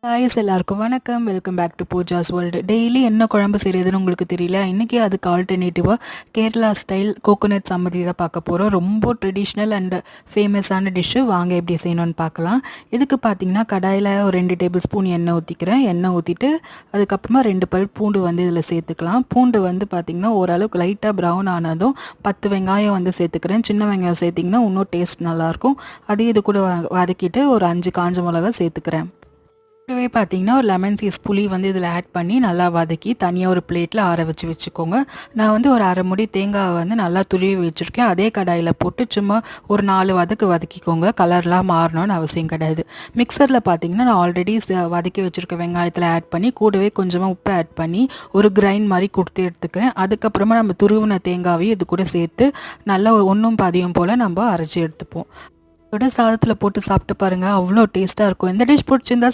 ஹாய்ஸ் எல்லாருக்கும் வணக்கம். Welcome back to Pooja's world. Daily என்ன குழம்பு செய்கிறதுன்னு உங்களுக்கு தெரியல. இன்றைக்கி அதுக்கு ஆல்டர்னேட்டிவாக கேரளா ஸ்டைல் கோகோனட் சம்மதி தான் பார்க்க போகிறோம். ரொம்ப ட்ரெடிஷ்னல் அண்ட் ஃபேமஸான டிஷ்ஷு. வாங்க எப்படி செய்யணும்னு பார்க்கலாம். இதுக்கு பார்த்தீங்கன்னா கடாயில் ஒரு 2 டேபிள் ஸ்பூன் எண்ணெய் ஊற்றிக்கிறேன். எண்ணெய் ஊற்றிட்டு அதுக்கப்புறமா 2 பல் பூண்டு வந்து இதில் சேர்த்துக்கலாம். பூண்டு வந்து பார்த்திங்கன்னா ஓரளவுக்கு லைட்டாக ப்ரௌன் ஆனதும் 10 வெங்காயம் வந்து சேர்த்துக்கிறேன். சின்ன வெங்காயம் சேர்த்திங்கன்னா இன்னும் டேஸ்ட் நல்லாயிருக்கும். அதையும் இது கூட வதக்கிட்டு ஒரு 5 காஞ்ச மிளகா சேர்த்துக்கிறேன். கூடவே பார்த்தீங்கன்னா ஒரு லெமன் சீஸ் புளி வந்து இதில் ஆட் பண்ணி நல்லா வதக்கி தனியாக ஒரு பிளேட்டில் ஆற வச்சுக்கோங்க. நான் வந்து ஒரு அரை முடி தேங்காய் வந்து நல்லா துருவி வச்சுருக்கேன். அதே கடாயில் போட்டு சும்மா ஒரு 4 வதக்கிக்கோங்க. கலர்லாம் மாறணும்னு அவசியம் கிடையாது. மிக்சரில் பார்த்தீங்கன்னா நான் ஆல்ரெடி வதக்கி வச்சுருக்க வெங்காயத்தில் ஆட் பண்ணி கூடவே கொஞ்சமாக உப்பு ஆட் பண்ணி ஒரு கிரைண்ட் மாதிரி கொடுத்து எடுத்துக்கிறேன். அதுக்கப்புறமா நம்ம துருவின தேங்காவையும் இது கூட சேர்த்து நல்லா ஒரு 1 பாதியும் போல் நம்ம அரைச்சி எடுத்துப்போம். சாதத்தில் போட்டு சாப்பிட்டு பாருங்கள், அவ்வளோ டேஸ்ட்டாக இருக்கும். இந்த டிஷ் பிடிச்சிருந்தா